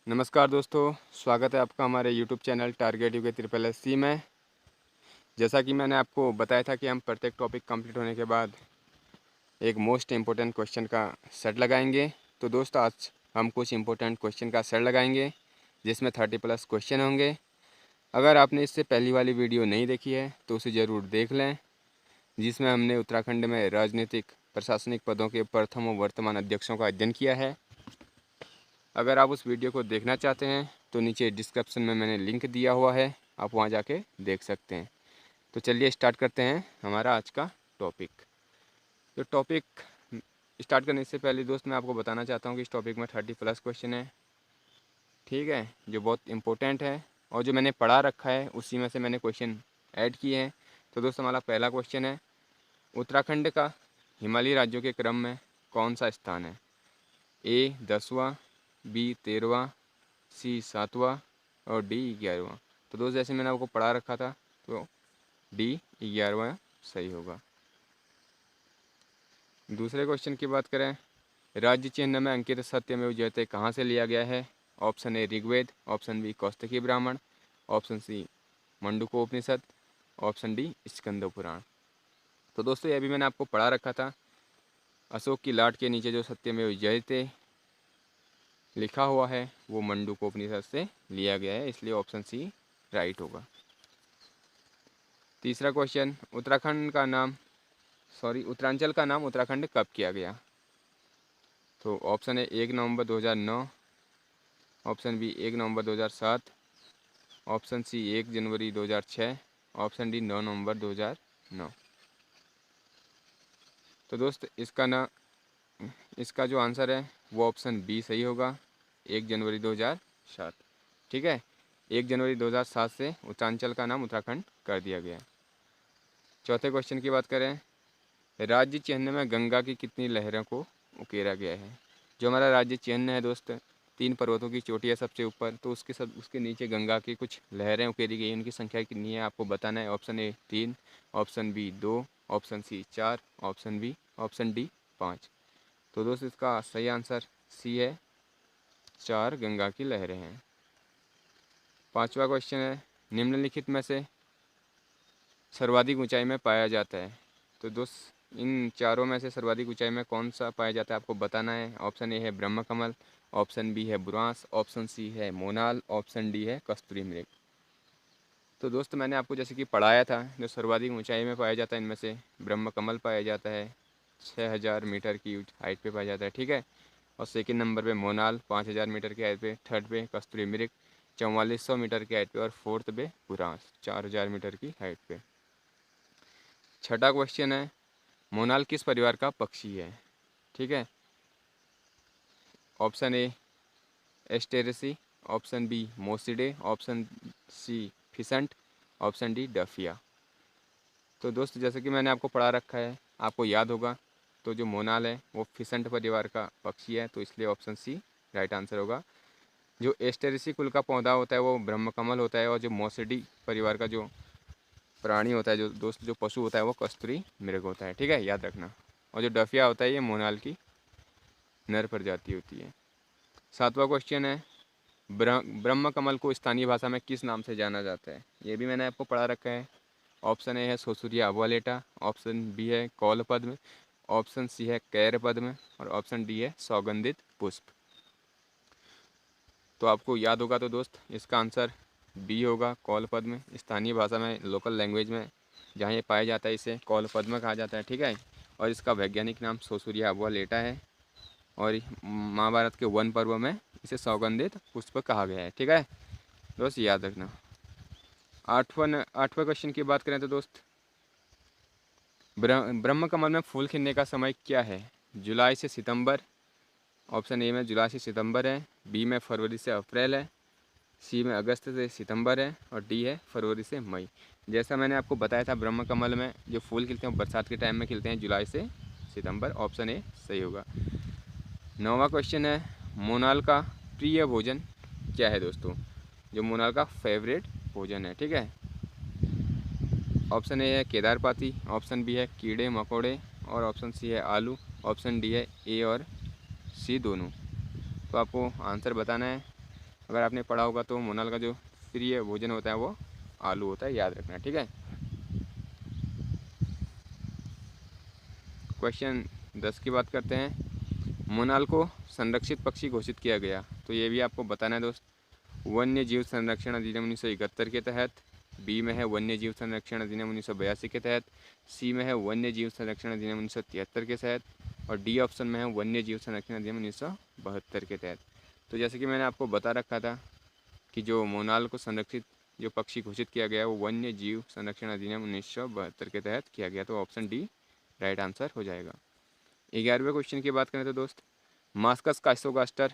नमस्कार दोस्तों, स्वागत है आपका हमारे YouTube channel target UK triple S C में। जैसा कि मैंने आपको बताया था कि हम प्रत्येक टॉपिक कंप्लीट होने के बाद एक मोस्ट इम्पोर्टेंट क्वेश्चन का सेट लगाएंगे। तो दोस्तों आज हम कुछ इम्पोर्टेंट क्वेश्चन का सेट लगाएंगे जिसमें 30+ क्वेश्चन होंगे। अगर आपने इससे पहली वाली वीडियो नहीं देखी है तो उसे ज़रूर देख लें, जिसमें हमने उत्तराखंड में राजनीतिक प्रशासनिक पदों के प्रथम और वर्तमान अध्यक्षों का अध्ययन किया है। अगर आप उस वीडियो को देखना चाहते हैं तो नीचे डिस्क्रिप्शन में मैंने लिंक दिया हुआ है, आप वहां जाके देख सकते हैं। तो चलिए स्टार्ट करते हैं हमारा आज का टॉपिक। तो टॉपिक स्टार्ट करने से पहले दोस्त मैं आपको बताना चाहता हूं कि इस टॉपिक में 30+ क्वेश्चन है, ठीक है, जो बहुत इंपॉर्टेंट है और जो मैंने पढ़ा रखा है उसी में से मैंने क्वेश्चन ऐड किए हैं। तो दोस्त हमारा पहला क्वेश्चन है, उत्तराखंड का हिमालयी राज्यों के क्रम में कौन सा स्थान है? ए 10वां, बी 13वां, सी 7वां और डी 11वां। तो दोस्त जैसे मैंने आपको पढ़ा रखा था तो डी 11वां सही होगा। दूसरे क्वेश्चन की बात करें, राज्य चिन्ह में अंकित सत्यमेव जयते कहाँ से लिया गया है? Option A Rigveda, option B Kaushitaki Brahmana, option C Mandukopanishad, option D Skanda Purana. तो दोस्तों ये भी मैंने आपको पढ़ा रखा था। अशोक की लाट के नीचे जो सत्यमेव जयते लिखा हुआ है वो मंडूकोपनिषद से लिया गया है, इसलिए ऑप्शन सी राइट होगा। तीसरा क्वेश्चन, उत्तरांचल का नाम उत्तराखंड कब किया गया? तो ऑप्शन है 1 नवंबर 2009, ऑप्शन बी 1 नवंबर 2007, ऑप्शन सी 1 जनवरी 2006, ऑप्शन डी 9 नवंबर 2009। तो दोस्त इसका जो आंसर है वो ऑप्शन बी सही होगा, 1 जनवरी 2007। ठीक है, 1 जनवरी 2007 से उत्तरांचल का नाम उत्तराखंड कर दिया गया। चौथे क्वेश्चन की बात करें, राज्य चिन्ह में गंगा की कितनी लहरों को उकेरा गया है? जो हमारा राज्य चिन्ह है दोस्त, 3 पर्वतों की चोटी है सबसे ऊपर, तो उसके नीचे गंगा की कुछ लहरें उकेरी गई, उनकी संख्या कितनी है आपको बताना है। Option A 3, option B 2, option C 4, option D 5। तो दोस्त इसका सही आंसर सी है, 4 गंगा की लहरें हैं। पांचवा क्वेश्चन है, निम्नलिखित में से सर्वाधिक ऊंचाई में पाया जाता है? तो दोस्त इन चारों में से सर्वाधिक ऊंचाई में कौन सा पाया जाता है आपको बताना है। ऑप्शन ए है ब्रह्म कमल, ऑप्शन बी है बुरांस, ऑप्शन सी है मोनाल, ऑप्शन डी है कस्तूरी मृग। तो दोस्त मैंने आपको जैसे कि पढ़ाया था, जो सर्वाधिक ऊंचाई में पाया जाता है इनमें से ब्रह्म कमल पाया जाता है, 6000 मीटर की हाइट पे पाया जाता है, ठीक है। और सेकंड नंबर पे मोनाल 5000 मीटर की हाइट पे, थर्ड पे कस्तूरी मृग 4400 मीटर की हाइट पे और फोर्थ पे बुरांस 4000 मीटर की हाइट पे। छठा क्वेश्चन है, मोनाल किस परिवार का पक्षी है? ठीक है, option A Asteraceae, option B Moschidae, option C pheasant, option D डफिया। तो दोस्त जैसे कि मैंने आपको पढ़ा रखा है, आपको याद होगा, तो जो मोनाल है वो फिसेंट परिवार का पक्षी है, तो इसलिए ऑप्शन सी राइट आंसर होगा। जो एस्टेरेसी कुल का पौधा होता है वो ब्रह्मकमल होता है, और जो मोसिडी परिवार का जो प्राणी होता है, जो दोस्त जो पशु होता है वो कस्तूरी मृग होता है, ठीक है, याद रखना। और जो डफिया होता है ये मोनाल की नर प्रजाति होती है। सातवां क्वेश्चन है, ब्रह्म कमल को स्थानीय भाषा में किस नाम से जाना जाता है? ये भी मैंने आपको पढ़ा रखा है। ऑप्शन ए है सोसुरिया अबुलेटा, ऑप्शन बी है कौल पद्म, ऑप्शन सी है कैर पद्म और ऑप्शन डी है सौगंधित पुष्प। तो आपको याद होगा तो दोस्त इसका आंसर बी होगा, कौल पद्म। स्थानीय भाषा में, लोकल लैंग्वेज में जहाँ ये पाया जाता है इसे कौल पद्म कहा जाता है, ठीक है। और इसका वैज्ञानिक नाम सोसुरिया अबुलेटा है, और महाभारत के वन पर्व में इसे सौगंधित पुष्प कहा गया है, ठीक है दोस्त, याद रखना। आठवें क्वेश्चन की बात करें तो दोस्त, ब्रह्म कमल में फूल खिलने का समय क्या है? जुलाई से सितंबर, ऑप्शन ए में जुलाई से सितंबर है, बी में फरवरी से अप्रैल है, सी में अगस्त से सितंबर है और डी है फरवरी से मई। जैसा मैंने आपको बताया था, ब्रह्म कमल में जो फूल खिलते हैं बरसात के टाइम में खिलते हैं, जुलाई से सितंबर, ऑप्शन ए सही होगा। 9वां क्वेश्चन है, मोनाल का प्रिय भोजन क्या है दोस्तों? जो मोनाल का फेवरेट भोजन है, ठीक है। ऑप्शन ए है केदारपाती, ऑप्शन बी है कीड़े मकोड़े और ऑप्शन सी है आलू, ऑप्शन डी है ए और सी दोनों। तो आपको आंसर बताना है। अगर आपने पढ़ा होगा तो मोनाल का जो प्रिय भोजन होता है वो आलू होता है, याद रखना, ठीक है। क्वेश्चन 10 की बात करते हैं। मोनाल को संरक्षित पक्षी घोषित किया गया, तो ये भी आपको बताना है दोस्त। वन्य जीव संरक्षण अधिनियम 1971 के तहत, बी में है वन्य जीव संरक्षण अधिनियम 1982 के तहत, सी में है वन्य जीव संरक्षण अधिनियम 1973 के तहत, और डी ऑप्शन में है वन्य जीव संरक्षण अधिनियम 1972 के तहत। तो जैसे कि मैंने आपको बता रखा था कि जो मोनाल को संरक्षित जो पक्षी घोषित किया गया वो वन्य जीव संरक्षण अधिनियम 1972 के तहत किया गया, तो ऑप्शन डी राइट आंसर हो जाएगा। 11वें क्वेश्चन की बात करें तो दोस्त, मास्कस काइसोगास्टर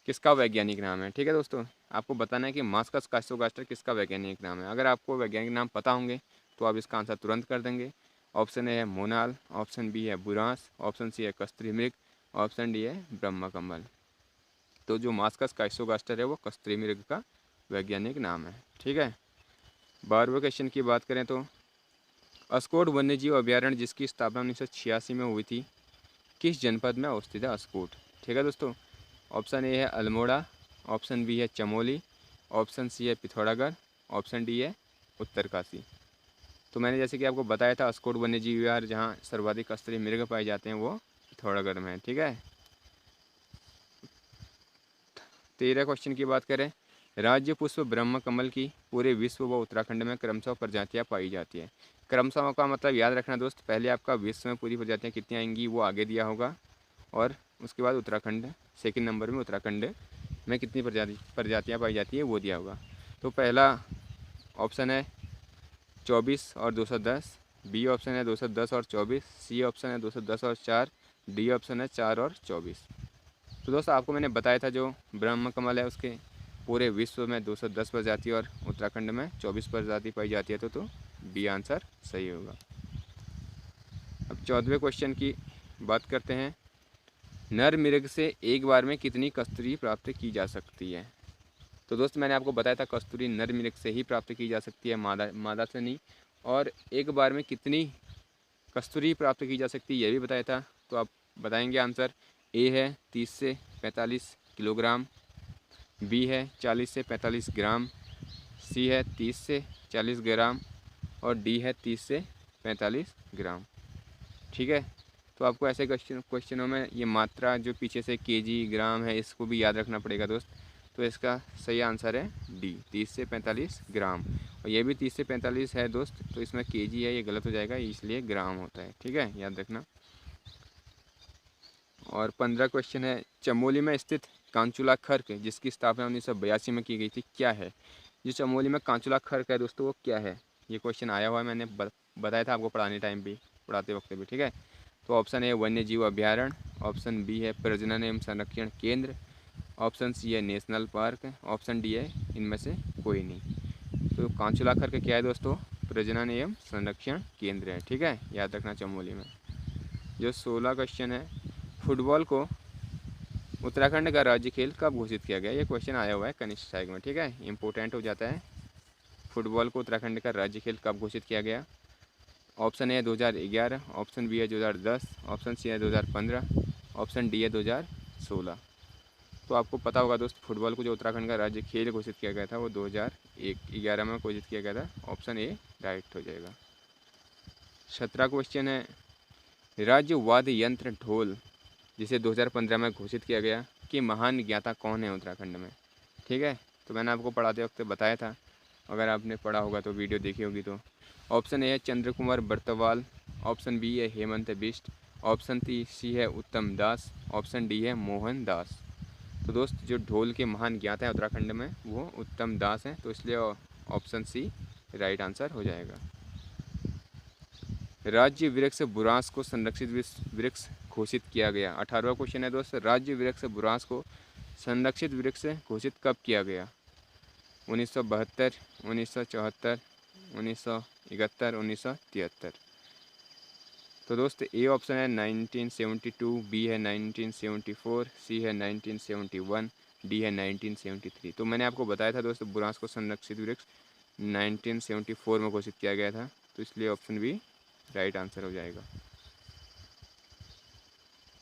किसका वैज्ञानिक नाम है, ठीक है दोस्तों। आपको बताना है कि मास्कस काइसोगास्टर किसका वैज्ञानिक नाम है। अगर आपको वैज्ञानिक नाम पता होंगे तो आप इसका आंसर तुरंत कर देंगे। ऑप्शन ए है मोनाल, ऑप्शन बी है बुरांस, ऑप्शन सी है कस्त्री मृग, ऑप्शन डी है ब्रह्म कमल। तो जो मास्कस काइसोगास्टर है वो कस्त्री मृग का वैज्ञानिक नाम है, ठीक है। 12वें क्वेश्चन की बात करें तो, अस्कोट वन्यजीव अभ्यारण्य जिसकी स्थापना 1986 में हुई थी, किस जनपद में अवस्थित है अस्कोट, ठीक है दोस्तों। ऑप्शन ए है अल्मोड़ा, ऑप्शन बी है चमोली, ऑप्शन सी है पिथौरागढ़, ऑप्शन डी है उत्तरकाशी। तो मैंने जैसे कि आपको बताया था अस्कोट वन्यजीव विहार जहाँ सर्वाधिक कस्त्री मृग पाए जाते हैं वो पिथौरागढ़ में है, ठीक है। 13 क्वेश्चन की बात करें, राज्य पुष्प ब्रह्म कमल की पूरे विश्व व उत्तराखंड में क्रमशः प्रजातियाँ पाई जाती है। क्रमशः का मतलब याद रखना दोस्त, पहले आपका विश्व में पूरी प्रजातियाँ कितनी आएंगी वो आगे दिया होगा, और उसके बाद उत्तराखंड सेकंड नंबर में, उत्तराखंड में कितनी प्रजातियाँ पाई जाती है वो दिया होगा। तो पहला ऑप्शन है 24 और 210, बी ऑप्शन है 210 और 24, सी ऑप्शन है 210 और 4, डी ऑप्शन है 4 और 24। तो दोस्त आपको मैंने बताया था जो ब्रह्म कमल है उसके पूरे विश्व में 210 प्रजाति और उत्तराखंड में 24 प्रजाति पाई जाती है, तो बी आंसर सही होगा। अब 14वें क्वेश्चन की बात करते हैं, नर मृग से एक बार में कितनी कस्तूरी प्राप्त की जा सकती है। तो दोस्त मैंने आपको बताया था कस्तूरी नर मृग से ही प्राप्त की जा सकती है, मादा से नहीं। और एक बार में कितनी कस्तूरी प्राप्त की जा सकती है ये भी बताया था, तो आप बताएंगे आंसर। ए है 30 से 45 किलोग्राम, बी है 40 से 45 ग्राम, सी है 30 से 40 ग्राम, और डी है 30 से 45 ग्राम, ठीक है। तो आपको ऐसे क्वेश्चनों में ये मात्रा जो पीछे से केजी ग्राम है इसको भी याद रखना पड़ेगा दोस्त। तो इसका सही आंसर है डी 30 से 45 ग्राम, और ये भी 30 से 45 है दोस्त, तो इसमें केजी है ये गलत हो जाएगा, इसलिए ग्राम होता है, ठीक है, याद रखना। और 15 क्वेश्चन है, चमोली में स्थित कांचुला खर्क जिसकी स्थापना 1982 में की गई थी क्या है। जो चमोली में कांचुला खर्क है दोस्तों वो क्या है, ये क्वेश्चन आया हुआ है, मैंने बताया था आपको पढ़ाने टाइम भी, पढ़ाते वक्त भी, ठीक है। तो ऑप्शन ए वन्य जीव अभ्यारण्य, ऑप्शन बी है प्रजनन एवं संरक्षण केंद्र, ऑप्शन सी है नेशनल पार्क, ऑप्शन डी है इनमें से कोई नहीं। तो कांचुला खर्क क्या है दोस्तों, प्रजनन एवं संरक्षण केंद्र है, ठीक है, याद रखना चमोली में। जो 16 क्वेश्चन है, फुटबॉल को उत्तराखंड का राज्य खेल कब घोषित किया गया, ये क्वेश्चन आया हुआ है कनिष्ठ सहायक में, ठीक है, इंपॉर्टेंट हो जाता है। फुटबॉल को उत्तराखंड का राज्य खेल कब घोषित किया गया। ऑप्शन ए 2011, ऑप्शन बी है 2010, ऑप्शन सी है 2015, ऑप्शन डी है 2016। तो आपको पता होगा दोस्त फुटबॉल को जो उत्तराखंड का राज्य खेल घोषित किया गया था वो 2011 में घोषित किया गया था, ऑप्शन ए राइट हो जाएगा। 17 क्वेश्चन है, राज्य वाद्य यंत्र ढोल जिसे 2015 में घोषित किया गया कि महान ज्ञाता कौन है उत्तराखंड में, ठीक है। तो मैंने आपको पढ़ाते वक्त बताया था, अगर आपने पढ़ा होगा तो वीडियो देखी होगी तो। ऑप्शन ए है चंद्र कुमार बर्तवाल, ऑप्शन बी है हेमंत बिष्ट, ऑप्शन सी है उत्तम दास, ऑप्शन डी है मोहन दास। तो दोस्त जो ढोल के महान ज्ञाता है उत्तराखंड में वो उत्तम दास हैं, तो इसलिए ऑप्शन सी राइट आंसर हो जाएगा। राज्य वृक्ष बुरांस को संरक्षित वृक्ष घोषित किया गया। 18वां क्वेश्चन है दोस्त, राज्य वृक्ष बुरांस को संरक्षित वृक्ष घोषित कब किया गया। 1972, 1974, 1971, 1973। तो दोस्त ए ऑप्शन है 1972, बी है 1974, सी है 1971, डी है 1973। तो मैंने आपको बताया था दोस्त बुरांस को संरक्षित वृक्ष 1974 में घोषित किया गया था, तो इसलिए ऑप्शन बी राइट आंसर हो जाएगा।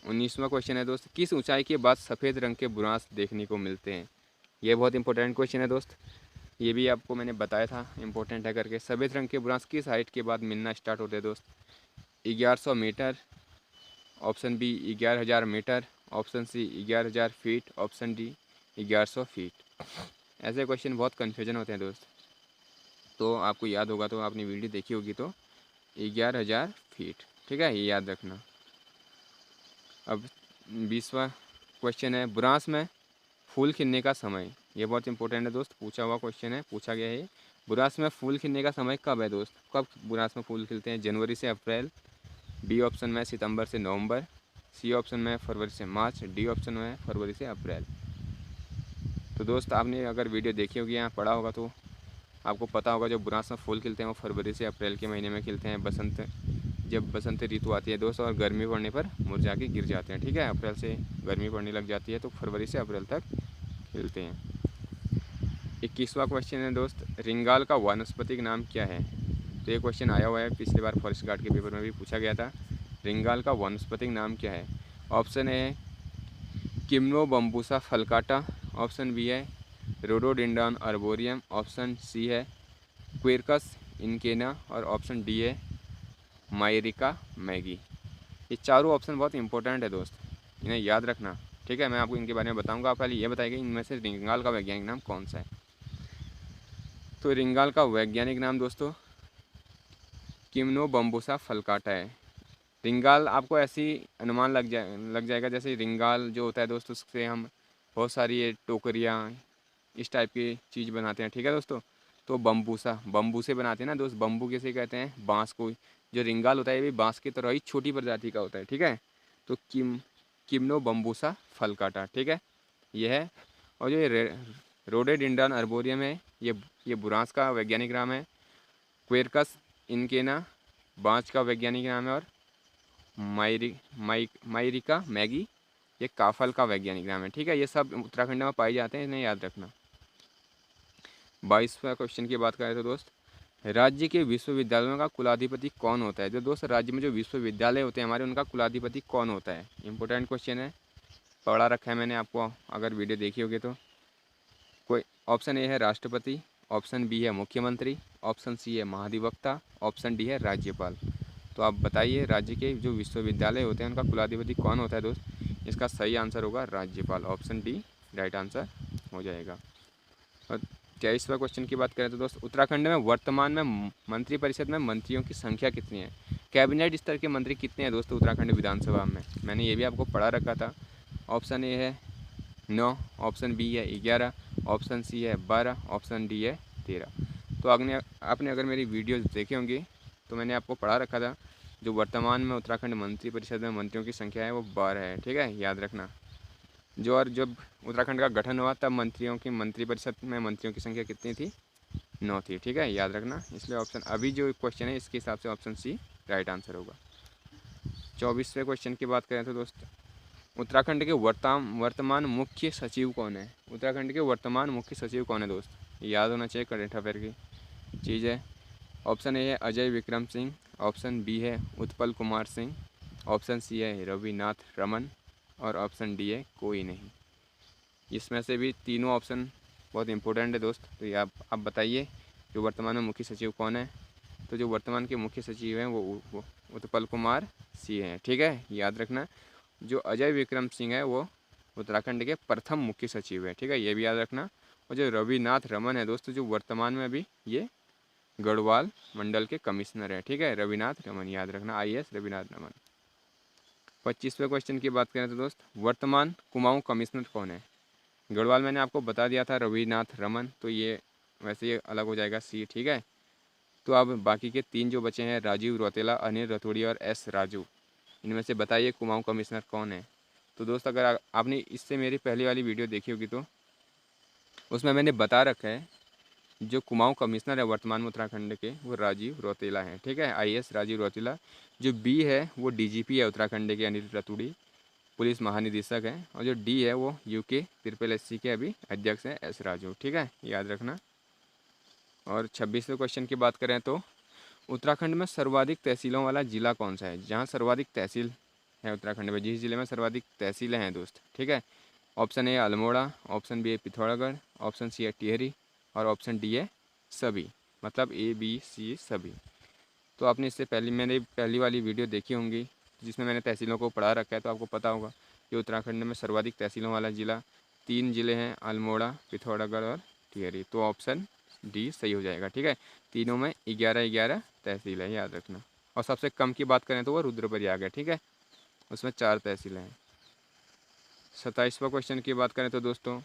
19वां क्वेश्चन है दोस्त, किस ऊंचाई के बाद सफ़ेद रंग के बुरांस देखने को मिलते हैं। ये बहुत इंपॉर्टेंट क्वेश्चन है दोस्त, ये भी आपको मैंने बताया था इंपॉर्टेंट है करके। सफ़ेद रंग के बुरांश किस हाइट के बाद मिलना स्टार्ट होते हैं दोस्त? 1100 metre, option B 11,000 metre, option C 11,000 feet, option D 1100 feet. ऐसे क्वेश्चन बहुत कन्फ्यूजन होते हैं दोस्त, तो आपको याद होगा, तो आपने वीडियो देखी होगी, तो 11,000 फीट, ठीक है, ये याद रखना। अब 20वां क्वेश्चन है, बुरांश में फूल खिलने का समय। ये बहुत इंपॉर्टेंट है दोस्त, पूछा हुआ क्वेश्चन है, पूछा गया है। बुरांश में फूल खिलने का समय कब है दोस्त? कब बुरांश में फूल खिलते हैं? जनवरी से अप्रैल, बी ऑप्शन में सितंबर से नवंबर, सी ऑप्शन में फरवरी से मार्च, डी ऑप्शन में फरवरी से अप्रैल। तो दोस्त आपने अगर वीडियो देखी होगी या पढ़ा होगा तो आपको पता होगा, जो बुरांश में फूल खिलते हैं वो फरवरी से अप्रैल के महीने में खिलते हैं। बसंत, जब बसंत ऋतु आती है दोस्त, और गर्मी पड़ने पर मुरझा के गिर जाते हैं, ठीक है। अप्रैल से गर्मी पड़ने लग जाती है तो फरवरी से अप्रैल तक खिलते हैं। 21वां क्वेश्चन है दोस्त, रिंगाल का वानस्पतिक नाम क्या है? तो ये क्वेश्चन आया हुआ है, पिछली बार फॉरेस्ट गार्ड के पेपर में भी पूछा गया था। रिंगाल का वानस्पतिक नाम क्या है? ऑप्शन ए है किम्नोबम्बूसा फलकाटा, ऑप्शन बी है रोडोडेंड्रॉन अर्बोरियम, ऑप्शन सी है क्वेरकस इनकेना, और ऑप्शन डी है मायरिका मैगी। ये चारों ऑप्शन बहुत इंपॉर्टेंट है दोस्त, इन्हें याद रखना, ठीक है। मैं आपको इनके बारे में बताऊंगा, आप पहले ये बताइए इनमें से रिंगाल का वैज्ञानिक नाम कौन सा है? तो रिंगाल का वैज्ञानिक नाम दोस्तों किम्नोबम्बूसा फलकाटा है। रिंगाल आपको ऐसी अनुमान लग जाएगा, जैसे रिंगाल जो होता है दोस्त, उससे हम बहुत सारी ये टोकरियाँ इस टाइप की चीज़ बनाते हैं, ठीक है दोस्तों। तो बम्बूसा, बम्बू से बनाते हैं ना दोस्त, बम्बू किसे कहते हैं? बांस को। जो रिंगाल होता है ये भी बांस की तरह ही छोटी प्रजाति का होता है, ठीक है। तो किम्नोबम्बूसा फलकाटा, ठीक है, ये है। और जो ये रोडेडेंड्रॉन अर्बोरियम है, ये बुरांस का वैज्ञानिक नाम है। क्वेरकस इनकेना बांस का वैज्ञानिक नाम है, और मायरिका मैगी ये काफल का वैज्ञानिक नाम है, ठीक है। ये सब उत्तराखंड में पाए जाते हैं, इन्हें याद रखना। 22वां क्वेश्चन की बात करें तो दोस्त, राज्य के विश्वविद्यालयों का कुलाधिपति कौन होता है? जो दोस्त राज्य में जो विश्वविद्यालय होते हैं हमारे, उनका कुलाधिपति कौन होता है? इंपॉर्टेंट क्वेश्चन है, पढ़ा रखा है मैंने आपको, अगर वीडियो देखी होगी तो। कोई ऑप्शन ए है राष्ट्रपति, ऑप्शन बी है मुख्यमंत्री, ऑप्शन सी है महाधिवक्ता, ऑप्शन डी है राज्यपाल। तो आप बताइए, राज्य के जो विश्वविद्यालय होते हैं उनका कुलाधिपति कौन होता है दोस्त? इसका सही आंसर होगा राज्यपाल, ऑप्शन डी राइट आंसर हो जाएगा। और 23वां क्वेश्चन की बात करें तो दोस्त, उत्तराखंड में वर्तमान में मंत्रिपरिषद में मंत्रियों की संख्या कितनी है? कैबिनेट स्तर के मंत्री कितने हैं दोस्तों उत्तराखंड विधानसभा में? मैंने ये भी आपको पढ़ा रखा था। ऑप्शन ए है 9, ऑप्शन बी है 11, ऑप्शन सी है 12, ऑप्शन डी है 13। तो आपने अगर मेरी वीडियोज़ देखे होंगे तो मैंने आपको पढ़ा रखा था, जो वर्तमान में उत्तराखंड मंत्रिपरिषद में मंत्रियों की संख्या है वो 12 है, ठीक है, याद रखना। जब उत्तराखंड का गठन हुआ तब मंत्रिपरिषद में मंत्रियों की संख्या कितनी थी? 9 थी, ठीक है, याद रखना। इसलिए ऑप्शन अभी जो क्वेश्चन है इसके हिसाब से ऑप्शन सी राइट आंसर होगा। 24वें क्वेश्चन की बात करें तो दोस्त, उत्तराखंड के वर्तमान मुख्य सचिव कौन है? उत्तराखंड के वर्तमान मुख्य सचिव कौन है दोस्त? याद होना चाहिए, करेंट अफेयर की चीज़ है। ऑप्शन ए है अजय विक्रम सिंह, ऑप्शन बी है उत्पल कुमार सिंह, ऑप्शन सी है रविनाथ रमन, और ऑप्शन डी है कोई नहीं। इसमें से भी तीनों ऑप्शन बहुत इंपॉर्टेंट है दोस्त, तो ये आप बताइए जो वर्तमान में मुख्य सचिव कौन है? तो जो वर्तमान के मुख्य सचिव हैं वो उत्पल कुमार सिंह हैं, ठीक है, याद रखना। जो अजय विक्रम सिंह है वो उत्तराखंड के प्रथम मुख्य सचिव है, ठीक है, ये भी याद रखना। और जो रविनाथ रमन है दोस्तों, जो वर्तमान में अभी ये गढ़वाल मंडल के कमिश्नर है, ठीक है, रविनाथ रमन, याद रखना, IAS रविनाथ रमन। 25वें क्वेश्चन की बात करें तो दोस्त, वर्तमान कुमाऊं कमिश्नर कौन है? गढ़वाल मैंने आपको बता दिया था रविनाथ रमन, तो ये वैसे ये अलग हो जाएगा सी, ठीक है। तो अब बाकी के 3 जो बचे हैं, राजीव रौतेला, अनिल रतूड़ी और S राजू, इनमें से बताइए कुमाऊं कमिश्नर कौन है? तो दोस्त अगर आपने इससे मेरी पहली वाली वीडियो देखी होगी तो उसमें मैंने बता रखा है, जो कुमाऊं कमिश्नर है वर्तमान में उत्तराखंड के वो राजीव रौतेला हैं, ठीक है, IAS राजीव रौतेला। जो बी है वो DGP है उत्तराखंड के अनिल रतूड़ी, पुलिस महानिदेशक हैं। और जो डी है वो UK SSS के अभी अध्यक्ष हैं S राजू, ठीक है, याद रखना। और 26वें क्वेश्चन की बात करें तो उत्तराखंड में सर्वाधिक तहसीलों वाला ज़िला कौन सा है? जहाँ सर्वाधिक तहसील है उत्तराखंड में, जिस ज़िले में सर्वाधिक तहसीलें हैं दोस्त, ठीक है, option A Almora, option B है पिथौरागढ़, ऑप्शन सी है टिहरी और ऑप्शन डी है सभी, मतलब ए बी सी सभी। तो आपने इससे पहले मैंने पहली वाली वीडियो देखी होंगी जिसमें मैंने तहसीलों को पढ़ा रखा है, तो आपको पता होगा कि उत्तराखंड में सर्वाधिक तहसीलों वाला ज़िला 3 ज़िले हैं, अल्मोड़ा, पिथौरागढ़ और टिहरी। तो ऑप्शन डी सही हो जाएगा। ठीक है, तीनों में 11-11 तहसील है, याद रखना। और सबसे कम की बात करें तो वो रुद्रप्रयाग है। ठीक है, उसमें 4 तहसीलें हैं। 27वां क्वेश्चन की बात करें तो दोस्तों,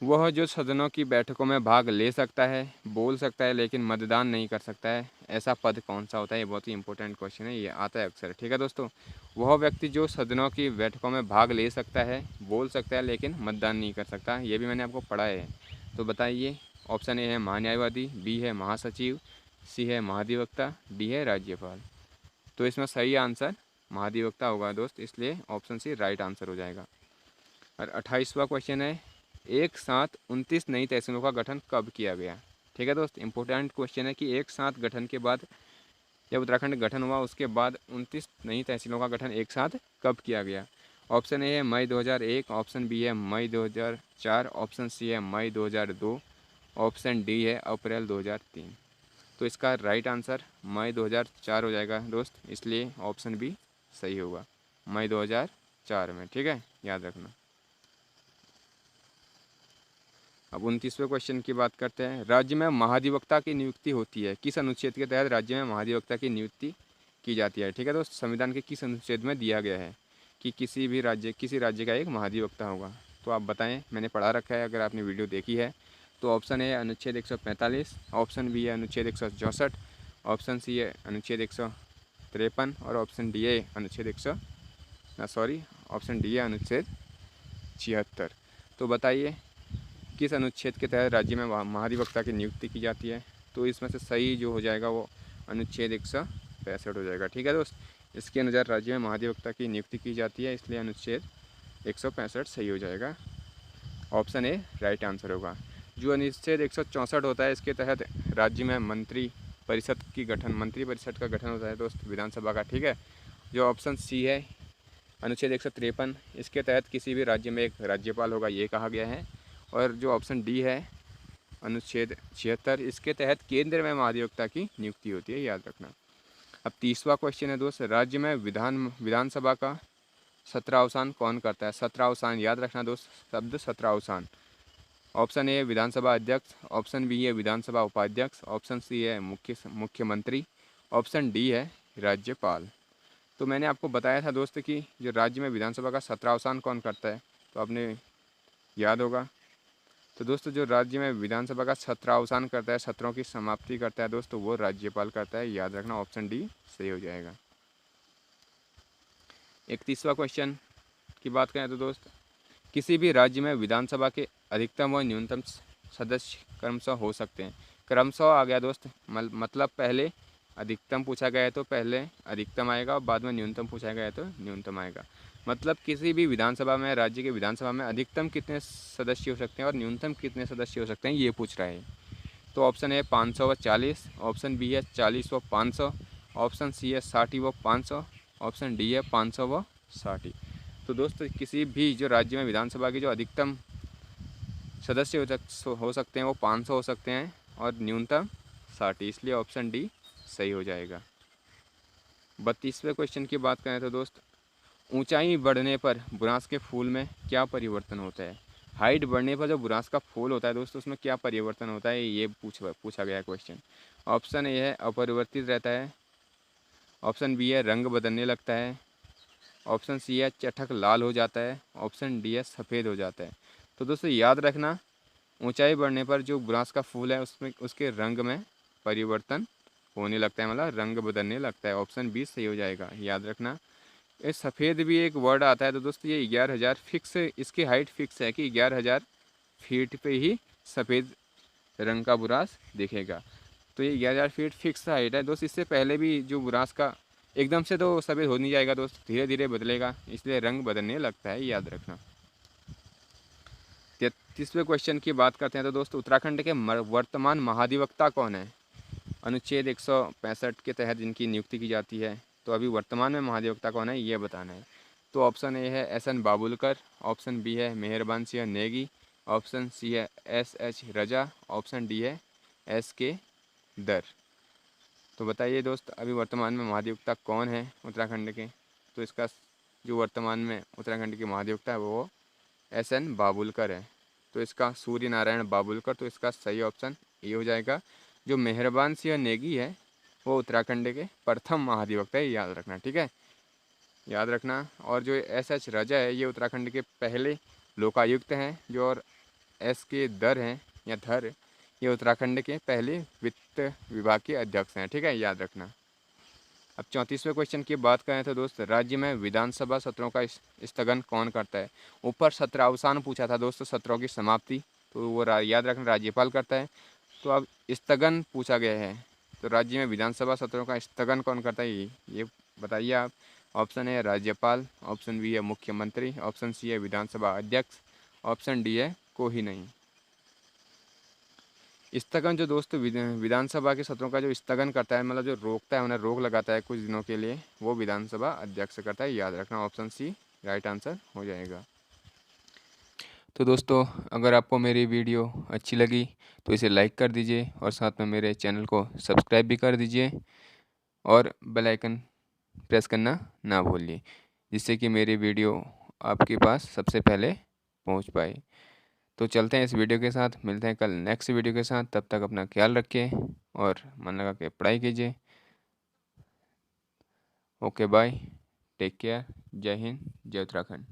वह जो सदनों की बैठकों में भाग ले सकता है, बोल सकता है, लेकिन मतदान नहीं कर सकता है, ऐसा पद कौन सा होता है? ये बहुत ही इंपॉर्टेंट क्वेश्चन है, ये आता है अक्सर। ठीक है दोस्तों, वह व्यक्ति जो सदनों की बैठकों में भाग ले सकता है, बोल सकता है, लेकिन मतदान नहीं कर सकता, ये भी मैंने आपको पढ़ा है। तो बताइए, ऑप्शन ए है महान्यायवादी, बी है महासचिव, सी है महाधिवक्ता, डी है राज्यपाल। तो इसमें सही आंसर महाधिवक्ता होगा दोस्त, इसलिए ऑप्शन सी राइट आंसर हो जाएगा। और 28वां क्वेश्चन है, एक साथ 29 नई तहसीलों का गठन कब किया गया? ठीक है दोस्त, इंपॉर्टेंट क्वेश्चन है कि एक साथ गठन के बाद, जब उत्तराखंड गठन हुआ उसके बाद 29 नई तहसीलों का गठन एक साथ कब किया गया? ऑप्शन ए है मई 2001, ऑप्शन बी है मई 2004, ऑप्शन सी है मई 2002, ऑप्शन डी है अप्रैल 2003। तो इसका राइट आंसर मई 2004 हो जाएगा दोस्त, इसलिए ऑप्शन बी सही होगा, मई 2004 में। ठीक है, याद रखना। अब 29वें क्वेश्चन की बात करते हैं, राज्य में महाधिवक्ता की नियुक्ति होती है, किस अनुच्छेद के तहत राज्य में महाधिवक्ता की नियुक्ति की जाती है? ठीक है दोस्त, संविधान के किस अनुच्छेद में दिया गया है कि किसी राज्य का एक महाधिवक्ता होगा? तो आप बताएं, मैंने पढ़ा रखा है अगर आपने वीडियो देखी है। तो ऑप्शन है अनुच्छेद 145, ऑप्शन बी है अनुच्छेद 164, ऑप्शन सी है अनुच्छेद 153 और ऑप्शन डी है अनुच्छेद ऑप्शन डी है अनुच्छेद 76। तो बताइए, किस अनुच्छेद के तहत राज्य में महाधिवक्ता की नियुक्ति की जाती है? तो इसमें से सही जो हो जाएगा वो अनुच्छेद 165 हो जाएगा। ठीक है दोस्त, इसके अनुसार राज्य में महाधिवक्ता की नियुक्ति की जाती है, इसलिए अनुच्छेद 165 सही हो जाएगा, ऑप्शन ए राइट आंसर होगा। जो अनुच्छेद 164 होता है, इसके तहत राज्य में मंत्री परिषद का गठन होता है दोस्त, विधानसभा का। ठीक है, जो ऑप्शन सी है अनुच्छेद 153, इसके तहत किसी भी राज्य में एक राज्यपाल होगा, ये कहा गया है। और जो ऑप्शन डी है अनुच्छेद 76, इसके तहत केंद्र में महाधिवक्ता की नियुक्ति होती है, याद रखना। अब 30वां क्वेश्चन है दोस्त, राज्य में विधानसभा का सत्रावसान कौन करता है? सत्रावसान याद रखना दोस्त, शब्द सत्रावसान। ऑप्शन ए है विधानसभा अध्यक्ष, ऑप्शन बी है विधानसभा उपाध्यक्ष, ऑप्शन सी है मुख्यमंत्री, ऑप्शन डी है राज्यपाल। तो मैंने आपको बताया था दोस्त कि जो राज्य में विधानसभा का सत्रावसान कौन करता है, तो आपने याद होगा। तो दोस्तों, जो राज्य में विधानसभा का सत्रावसान करता है, सत्रों की समाप्ति करता है दोस्तों, वो राज्यपाल करता है, याद रखना, ऑप्शन डी सही हो जाएगा। 31वां क्वेश्चन की बात करें तो दोस्त, किसी भी राज्य में विधानसभा के अधिकतम व न्यूनतम सदस्य क्रमशः हो सकते हैं। क्रमशः आ गया दोस्त, मतलब पहले अधिकतम पूछा गया है तो पहले अधिकतम आएगा और बाद में न्यूनतम पूछा गया है तो न्यूनतम आएगा। मतलब किसी भी विधानसभा में, राज्य के विधानसभा में अधिकतम कितने सदस्य हो सकते हैं और न्यूनतम कितने सदस्य हो सकते हैं, ये पूछ रहा है। तो ऑप्शन है 500 व 40, ऑप्शन बी है 40 व 500, ऑप्शन सी है 60 व 500, ऑप्शन डी है 500 व 60। तो दोस्तों, किसी भी जो राज्य में विधानसभा के जो अधिकतम सदस्य हो सकते हैं वो 500 हो सकते हैं और न्यूनतम 60, इसलिए ऑप्शन डी सही हो जाएगा। 32वें क्वेश्चन की बात करें तो दोस्त, ऊंचाई बढ़ने पर बुरांस के फूल में क्या परिवर्तन होता है? हाइट बढ़ने पर जो बुरांस का फूल होता है दोस्तों, उसमें क्या परिवर्तन होता है, ये पूछा गया क्वेश्चन। ऑप्शन ए है अपरिवर्तित रहता है, ऑप्शन बी है रंग बदलने लगता है, ऑप्शन सी है चटक लाल हो जाता है, ऑप्शन डी है सफ़ेद हो जाता है। तो दोस्तों याद रखना, ऊंचाई बढ़ने पर जो बुरांस का फूल है उसमें उसके रंग में परिवर्तन होने लगता है, मतलब रंग बदलने लगता है, ऑप्शन बी सही हो जाएगा, याद रखना। ये सफ़ेद भी एक वर्ड आता है, तो दोस्तों ये 11,000 फिक्स, इसकी हाइट फिक्स है कि 11,000 फीट पे ही सफ़ेद रंग का बुरांस दिखेगा। तो ये 11,000 फीट फिक्स हाइट है दोस्त, इससे पहले भी जो बुरांस का एकदम से तो सफ़ेद हो नहीं जाएगा दोस्त, धीरे धीरे बदलेगा, इसलिए रंग बदलने लगता है, याद रखना। 33वें क्वेश्चन की बात करते हैं तो दोस्त, उत्तराखंड के वर्तमान महाधिवक्ता कौन है? अनुच्छेद 165 के तहत जिनकी नियुक्ति की जाती है, तो अभी वर्तमान में महाधिवक्ता कौन है, ये बताना है। तो ऑप्शन ए है एस.एन. बाबुलकर, ऑप्शन बी है मेहरबान सिंह नेगी, ऑप्शन सी है एस.एच. रजा, ऑप्शन डी है एस.के. दर। तो बताइए दोस्त, अभी वर्तमान में महाधिवक्ता कौन है उत्तराखंड के? तो इसका जो वर्तमान में उत्तराखंड के महाधिवक्ता है वो एस.एन. बाबुलकर है। तो इसका सूर्य नारायण बाबुलकर, तो इसका सही ऑप्शन ये हो जाएगा। जो मेहरबान सिंह नेगी है वो उत्तराखंड के प्रथम महाधिवक्ता है, याद रखना, ठीक है, याद रखना। और जो एस.एच. रजा है ये उत्तराखंड के पहले लोकायुक्त हैं। जो और एस.के. दर हैं या धर, ये उत्तराखंड के पहले वित्त विभाग के अध्यक्ष हैं, ठीक है, याद रखना। अब 34वें क्वेश्चन की बात करें तो दोस्त, राज्य में विधानसभा सत्रों का स्थगन कौन करता है? ऊपर सत्र अवसान पूछा था दोस्तों, सत्रों की समाप्ति, तो वो याद रखना राज्यपाल करता है। तो अब स्थगन पूछा गया है, तो राज्य में विधानसभा सत्रों का स्थगन कौन करता है ये बताइए आप। ऑप्शन है राज्यपाल, ऑप्शन बी है मुख्यमंत्री, ऑप्शन सी है विधानसभा अध्यक्ष, ऑप्शन डी है कोई नहीं। स्थगन जो दोस्त विधानसभा के सत्रों का जो स्थगन करता है, मतलब जो रोकता है, उन्हें रोक लगाता है कुछ दिनों के लिए, वो विधानसभा अध्यक्ष करता है, याद रखना। ऑप्शन सी राइट आंसर हो जाएगा। तो दोस्तों, अगर आपको मेरी वीडियो अच्छी लगी तो इसे लाइक कर दीजिए और साथ में मेरे चैनल को सब्सक्राइब भी कर दीजिए और बेल आइकन प्रेस करना ना भूलिए, जिससे कि मेरी वीडियो आपके पास सबसे पहले पहुंच पाए। तो चलते हैं इस वीडियो के साथ, मिलते हैं कल नेक्स्ट वीडियो के साथ। तब तक अपना ख्याल रखें और मन लगा के पढ़ाई कीजिए। ओके बाय, टेक केयर, जय हिंद, जय उत्तराखंड।